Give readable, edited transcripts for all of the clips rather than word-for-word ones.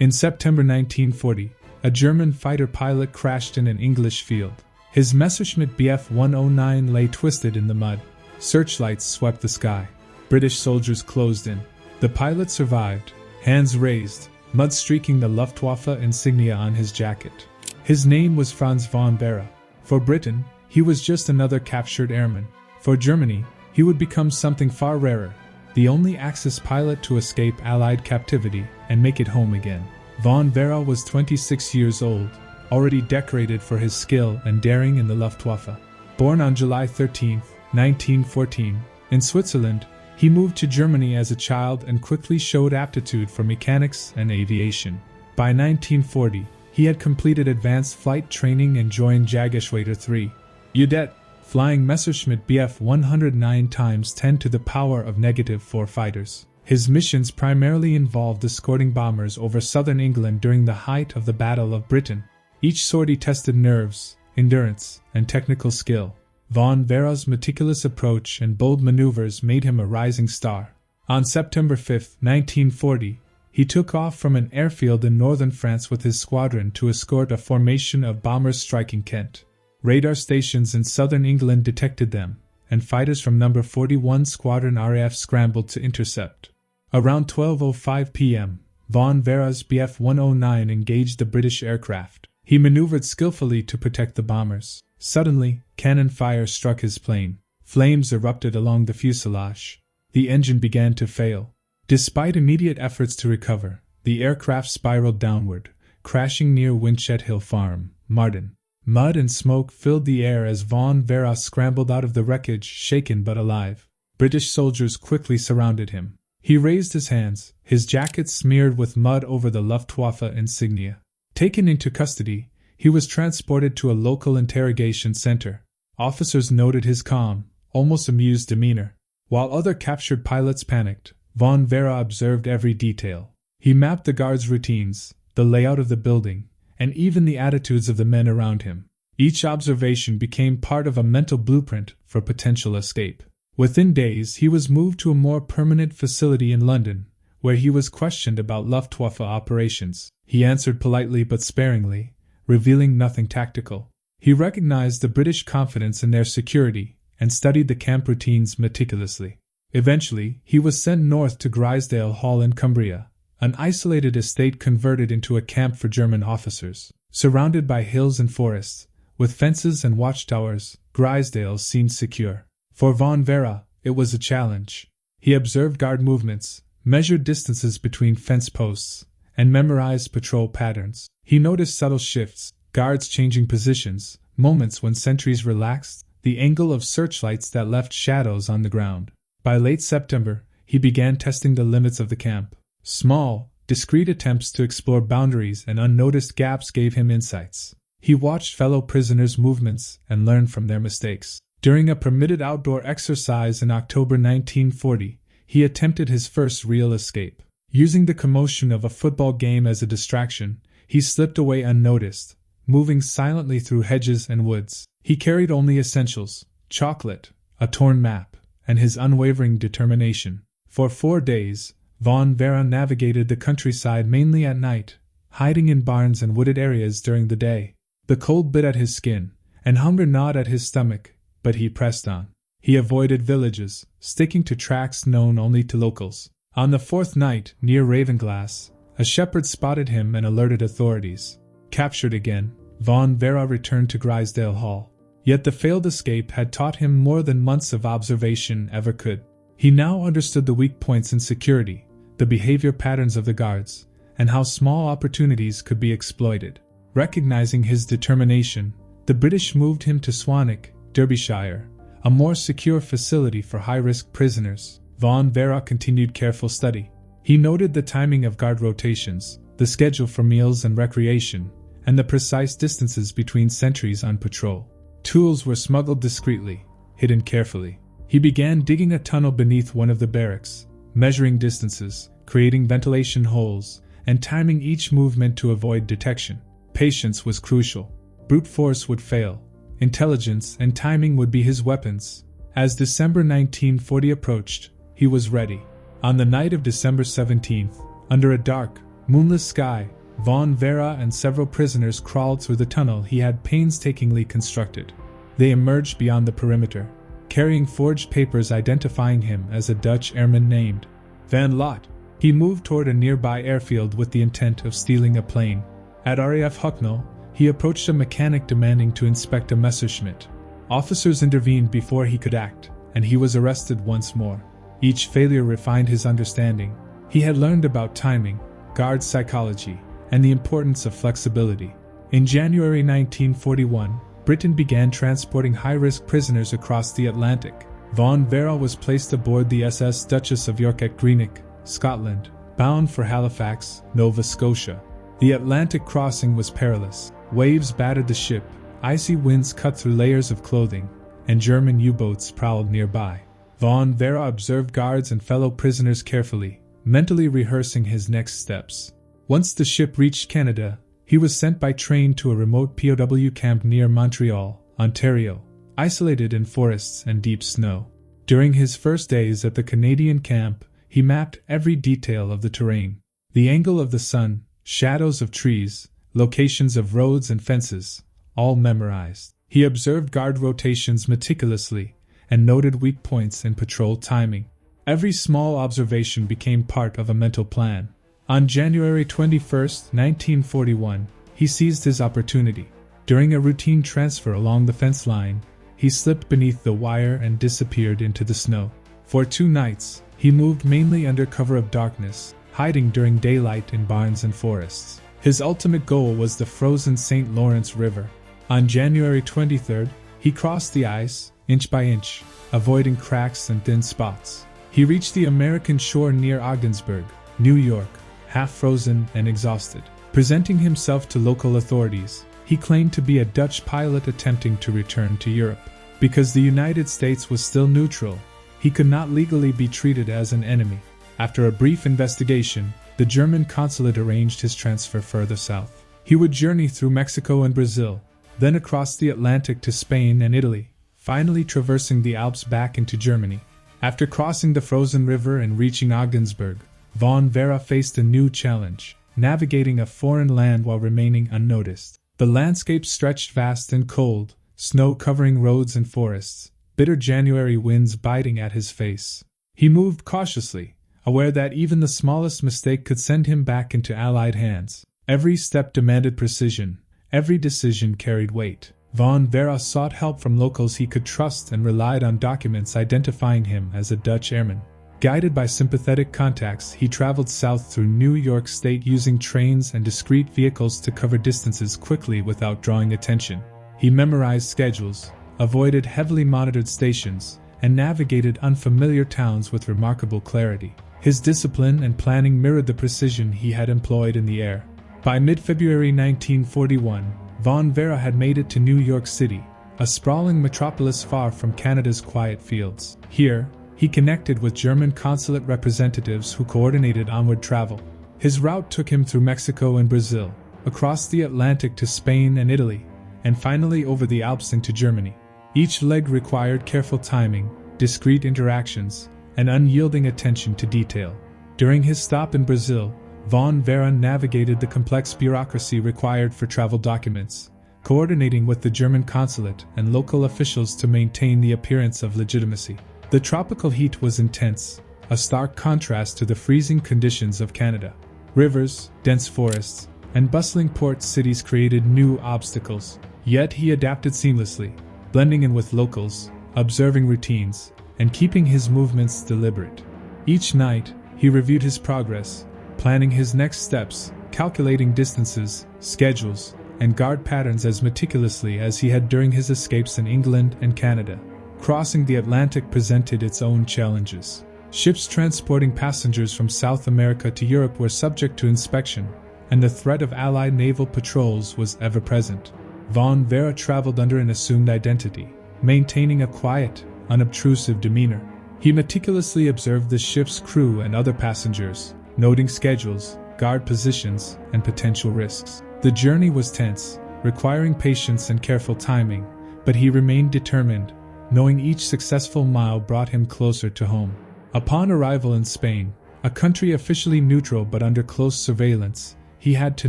In September 1940, a German fighter pilot crashed in an English field. His Messerschmitt Bf 109 lay twisted in the mud. Searchlights swept the sky. British soldiers closed in. The pilot survived, hands raised, mud streaking the Luftwaffe insignia on his jacket. His name was Franz von Werra. For Britain, he was just another captured airman. For Germany, he would become something far rarer, the only Axis pilot to escape Allied captivity and make it home again. Von Werra was 26 years old, already decorated for his skill and daring in the Luftwaffe. Born on July 13, 1914, in Switzerland, he moved to Germany as a child and quickly showed aptitude for mechanics and aviation. By 1940, he had completed advanced flight training and joined Jägerschwader 3. Udet, flying Messerschmitt Bf 109 × 10⁻⁴ fighters. His missions primarily involved escorting bombers over southern England during the height of the Battle of Britain. Each sortie tested nerves, endurance, and technical skill. Von Werra's meticulous approach and bold maneuvers made him a rising star. On September 5, 1940, he took off from an airfield in northern France with his squadron to escort a formation of bombers striking Kent. Radar stations in southern England detected them, and fighters from No. 41 Squadron RAF scrambled to intercept. Around 12:05 p.m., von Werra's Bf 109 engaged the British aircraft. He maneuvered skillfully to protect the bombers. Suddenly, cannon fire struck his plane. Flames erupted along the fuselage. The engine began to fail. Despite immediate efforts to recover, the aircraft spiraled downward, crashing near Winchet Hill Farm, Marden. Mud and smoke filled the air as von Werra scrambled out of the wreckage, shaken but alive. British soldiers quickly surrounded him. He raised his hands, his jacket smeared with mud over the Luftwaffe insignia. Taken into custody, he was transported to a local interrogation center. Officers noted his calm, almost amused demeanor. While other captured pilots panicked, von Werra observed every detail. He mapped the guards' routines, the layout of the building, and even the attitudes of the men around him. Each observation became part of a mental blueprint for potential escape. Within days, he was moved to a more permanent facility in London, where he was questioned about Luftwaffe operations. He answered politely but sparingly, revealing nothing tactical. He recognized the British confidence in their security and studied the camp routines meticulously. Eventually, he was sent north to Grisdale Hall in Cumbria, an isolated estate converted into a camp for German officers. Surrounded by hills and forests, with fences and watchtowers, Grisdale seemed secure. For von Werra, it was a challenge. He observed guard movements, measured distances between fence posts, and memorized patrol patterns. He noticed subtle shifts, guards changing positions, moments when sentries relaxed, the angle of searchlights that left shadows on the ground. By late September, he began testing the limits of the camp. Small, discreet attempts to explore boundaries and unnoticed gaps gave him insights. He watched fellow prisoners' movements and learned from their mistakes. During a permitted outdoor exercise in October 1940, he attempted his first real escape. Using the commotion of a football game as a distraction, he slipped away unnoticed, moving silently through hedges and woods. He carried only essentials: chocolate, a torn map, and his unwavering determination. For 4 days, von Werra navigated the countryside mainly at night, hiding in barns and wooded areas during the day. The cold bit at his skin, and hunger gnawed at his stomach, but he pressed on. He avoided villages, sticking to tracks known only to locals. On the 4th night, near Ravenglass, a shepherd spotted him and alerted authorities. Captured again, von Werra returned to Grisdale Hall. Yet the failed escape had taught him more than months of observation ever could. He now understood the weak points in security, the behavior patterns of the guards, and how small opportunities could be exploited. Recognizing his determination, the British moved him to Swanwick, Derbyshire, a more secure facility for high-risk prisoners. Von Werra continued careful study. He noted the timing of guard rotations, the schedule for meals and recreation, and the precise distances between sentries on patrol. Tools were smuggled discreetly, hidden carefully. He began digging a tunnel beneath one of the barracks, measuring distances, creating ventilation holes, and timing each movement to avoid detection. Patience was crucial. Brute force would fail. Intelligence and timing would be his weapons. As December 1940 approached, he was ready. On the night of December 17th, under a dark, moonless sky, von Werra and several prisoners crawled through the tunnel he had painstakingly constructed. They emerged beyond the perimeter, carrying forged papers identifying him as a Dutch airman named Van Lot. He moved toward a nearby airfield with the intent of stealing a plane. At RAF Hucknall, he approached a mechanic demanding to inspect a Messerschmitt. Officers intervened before he could act, and he was arrested once more. Each failure refined his understanding. He had learned about timing, guard psychology, and the importance of flexibility. In January 1941, Britain began transporting high-risk prisoners across the Atlantic. Von Werra was placed aboard the SS Duchess of York at Greenock, Scotland, bound for Halifax, Nova Scotia. The Atlantic crossing was perilous. Waves battered the ship, icy winds cut through layers of clothing, and German U-boats prowled nearby. Von Werra observed guards and fellow prisoners carefully, mentally rehearsing his next steps. Once the ship reached Canada, he was sent by train to a remote POW camp near Montreal, Ontario, isolated in forests and deep snow. During his first days at the Canadian camp, he mapped every detail of the terrain. The angle of the sun, shadows of trees, locations of roads and fences, all memorized. He observed guard rotations meticulously and noted weak points in patrol timing. Every small observation became part of a mental plan. On January 21, 1941, he seized his opportunity. During a routine transfer along the fence line, he slipped beneath the wire and disappeared into the snow. For 2 nights, he moved mainly under cover of darkness, hiding during daylight in barns and forests. His ultimate goal was the frozen St. Lawrence River. On January 23, he crossed the ice, inch by inch, avoiding cracks and thin spots. He reached the American shore near Ogdensburg, New York, half-frozen and exhausted. Presenting himself to local authorities, he claimed to be a Dutch pilot attempting to return to Europe. Because the United States was still neutral, he could not legally be treated as an enemy. After a brief investigation, the German consulate arranged his transfer further south. He would journey through Mexico and Brazil, then across the Atlantic to Spain and Italy, finally traversing the Alps back into Germany. After crossing the frozen river and reaching Ogdensburg, von Werra faced a new challenge, navigating a foreign land while remaining unnoticed. The landscape stretched vast and cold, snow covering roads and forests, bitter January winds biting at his face. He moved cautiously, aware that even the smallest mistake could send him back into Allied hands. Every step demanded precision, every decision carried weight. Von Werra sought help from locals he could trust and relied on documents identifying him as a Dutch airman. Guided by sympathetic contacts, he traveled south through New York State using trains and discreet vehicles to cover distances quickly without drawing attention. He memorized schedules, avoided heavily monitored stations, and navigated unfamiliar towns with remarkable clarity. His discipline and planning mirrored the precision he had employed in the air. By mid-February 1941, von Werra had made it to New York City, a sprawling metropolis far from Canada's quiet fields. Here, he connected with German consulate representatives who coordinated onward travel. His route took him through Mexico and Brazil, across the Atlantic to Spain and Italy, and finally over the Alps into Germany. Each leg required careful timing, discreet interactions, and unyielding attention to detail. During his stop in Brazil, von Werra navigated the complex bureaucracy required for travel documents, coordinating with the German consulate and local officials to maintain the appearance of legitimacy. The tropical heat was intense, a stark contrast to the freezing conditions of Canada. Rivers, dense forests, and bustling port cities created new obstacles, yet he adapted seamlessly, blending in with locals, observing routines, and keeping his movements deliberate. Each night, he reviewed his progress, planning his next steps, calculating distances, schedules, and guard patterns as meticulously as he had during his escapes in England and Canada. Crossing the Atlantic presented its own challenges. Ships transporting passengers from South America to Europe were subject to inspection, and the threat of Allied naval patrols was ever present. Von Werra traveled under an assumed identity, maintaining a quiet, unobtrusive demeanor. He meticulously observed the ship's crew and other passengers, noting schedules, guard positions, and potential risks. The journey was tense, requiring patience and careful timing, but he remained determined, knowing each successful mile brought him closer to home. Upon arrival in Spain, A country officially neutral but under close surveillance, he had to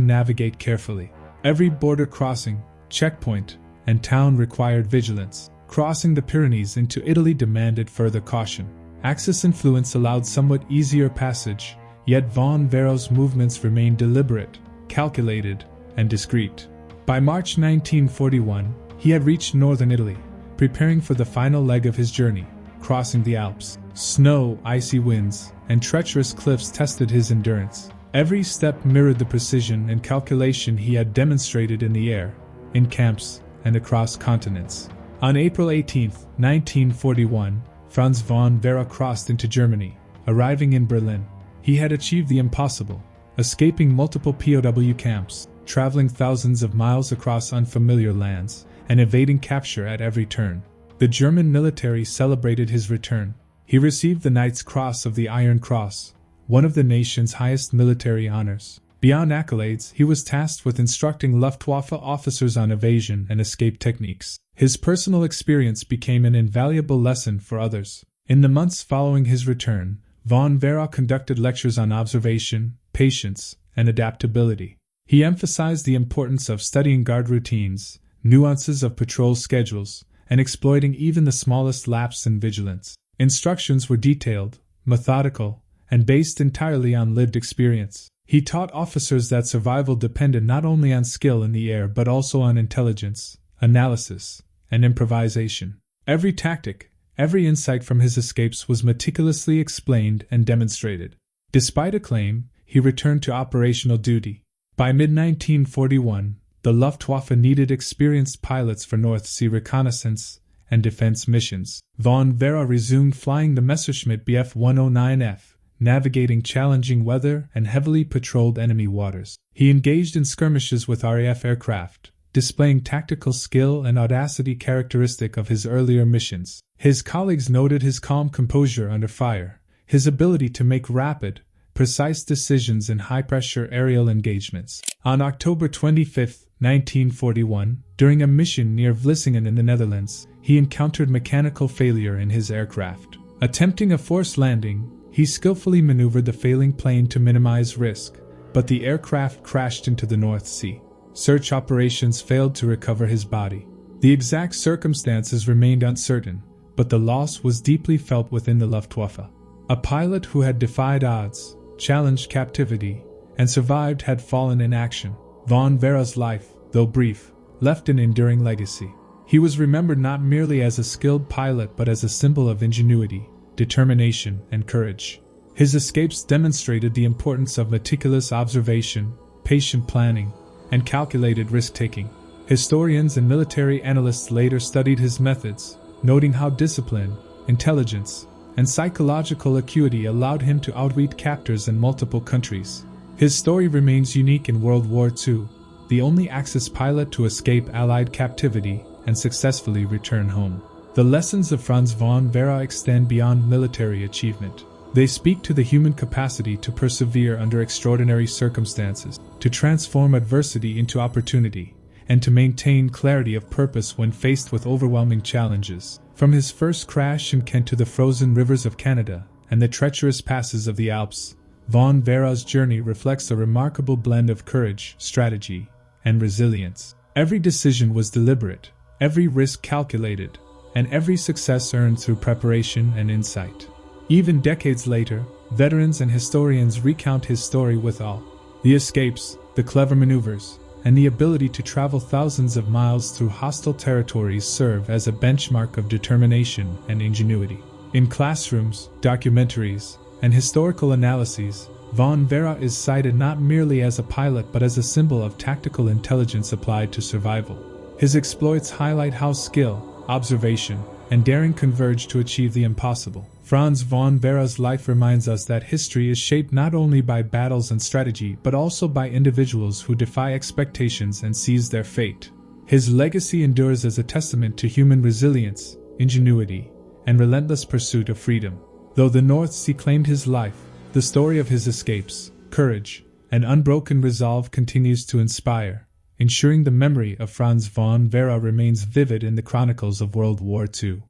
navigate carefully. Every border crossing, checkpoint, and town required vigilance. Crossing the Pyrenees into Italy demanded further caution. Axis influence allowed somewhat easier passage, yet von Werra's movements remained deliberate, calculated, and discreet. By March 1941, he had reached northern Italy, preparing for the final leg of his journey, crossing the Alps. Snow, icy winds, and treacherous cliffs tested his endurance. Every step mirrored the precision and calculation he had demonstrated in the air, in camps, and across continents. On April 18, 1941, Franz von Werra crossed into Germany, arriving in Berlin. He had achieved the impossible, escaping multiple POW camps, traveling thousands of miles across unfamiliar lands, and evading capture at every turn. The German military celebrated his return. He received the Knight's Cross of the Iron Cross, one of the nation's highest military honors. Beyond accolades, he was tasked with instructing Luftwaffe officers on evasion and escape techniques. His personal experience became an invaluable lesson for others. In the months following his return, von Werra conducted lectures on observation, patience, and adaptability. He emphasized the importance of studying guard routines, nuances of patrol schedules, and exploiting even the smallest lapse in vigilance. Instructions were detailed, methodical, and based entirely on lived experience. He taught officers that survival depended not only on skill in the air but also on intelligence, analysis, and improvisation. Every tactic, every insight from his escapes was meticulously explained and demonstrated. Despite acclaim, he returned to operational duty. By mid-1941, the Luftwaffe needed experienced pilots for North Sea reconnaissance and defense missions. Von Werra resumed flying the Messerschmitt Bf 109F, navigating challenging weather and heavily patrolled enemy waters. He engaged in skirmishes with RAF aircraft, displaying tactical skill and audacity characteristic of his earlier missions. His colleagues noted his calm composure under fire, his ability to make rapid, precise decisions in high-pressure aerial engagements. On October 25, 1941, during a mission near Vlissingen in the Netherlands, he encountered mechanical failure in his aircraft. Attempting a forced landing, he skillfully maneuvered the failing plane to minimize risk, but the aircraft crashed into the North Sea. Search operations failed to recover his body. The exact circumstances remained uncertain, but the loss was deeply felt within the Luftwaffe. A pilot who had defied odds, challenged captivity, and survived had fallen in action. Von Werra's life, though brief, left an enduring legacy. He was remembered not merely as a skilled pilot but as a symbol of ingenuity, determination, and courage. His escapes demonstrated the importance of meticulous observation, patient planning, and calculated risk-taking. Historians and military analysts later studied his methods, noting how discipline, intelligence, and psychological acuity allowed him to outwit captors in multiple countries. His story remains unique in World War II, the only Axis pilot to escape Allied captivity and successfully return home. The lessons of Franz von Werra extend beyond military achievement. They speak to the human capacity to persevere under extraordinary circumstances, to transform adversity into opportunity, and to maintain clarity of purpose when faced with overwhelming challenges. From his first crash in Kent to the frozen rivers of Canada and the treacherous passes of the Alps, von Werra's journey reflects a remarkable blend of courage, strategy, and resilience. Every decision was deliberate, every risk calculated, and every success earned through preparation and insight. Even decades later, veterans and historians recount his story with awe. The escapes, the clever maneuvers, and the ability to travel thousands of miles through hostile territories serve as a benchmark of determination and ingenuity. In classrooms, documentaries, and historical analyses, von Werra is cited not merely as a pilot but as a symbol of tactical intelligence applied to survival. His exploits highlight how skill, observation, and daring converge to achieve the impossible. Franz von Werra's life reminds us that history is shaped not only by battles and strategy but also by individuals who defy expectations and seize their fate. His legacy endures as a testament to human resilience, ingenuity, and relentless pursuit of freedom. Though the North Sea claimed his life, the story of his escapes, courage, and unbroken resolve continues to inspire, ensuring the memory of Franz von Werra remains vivid in the chronicles of World War II.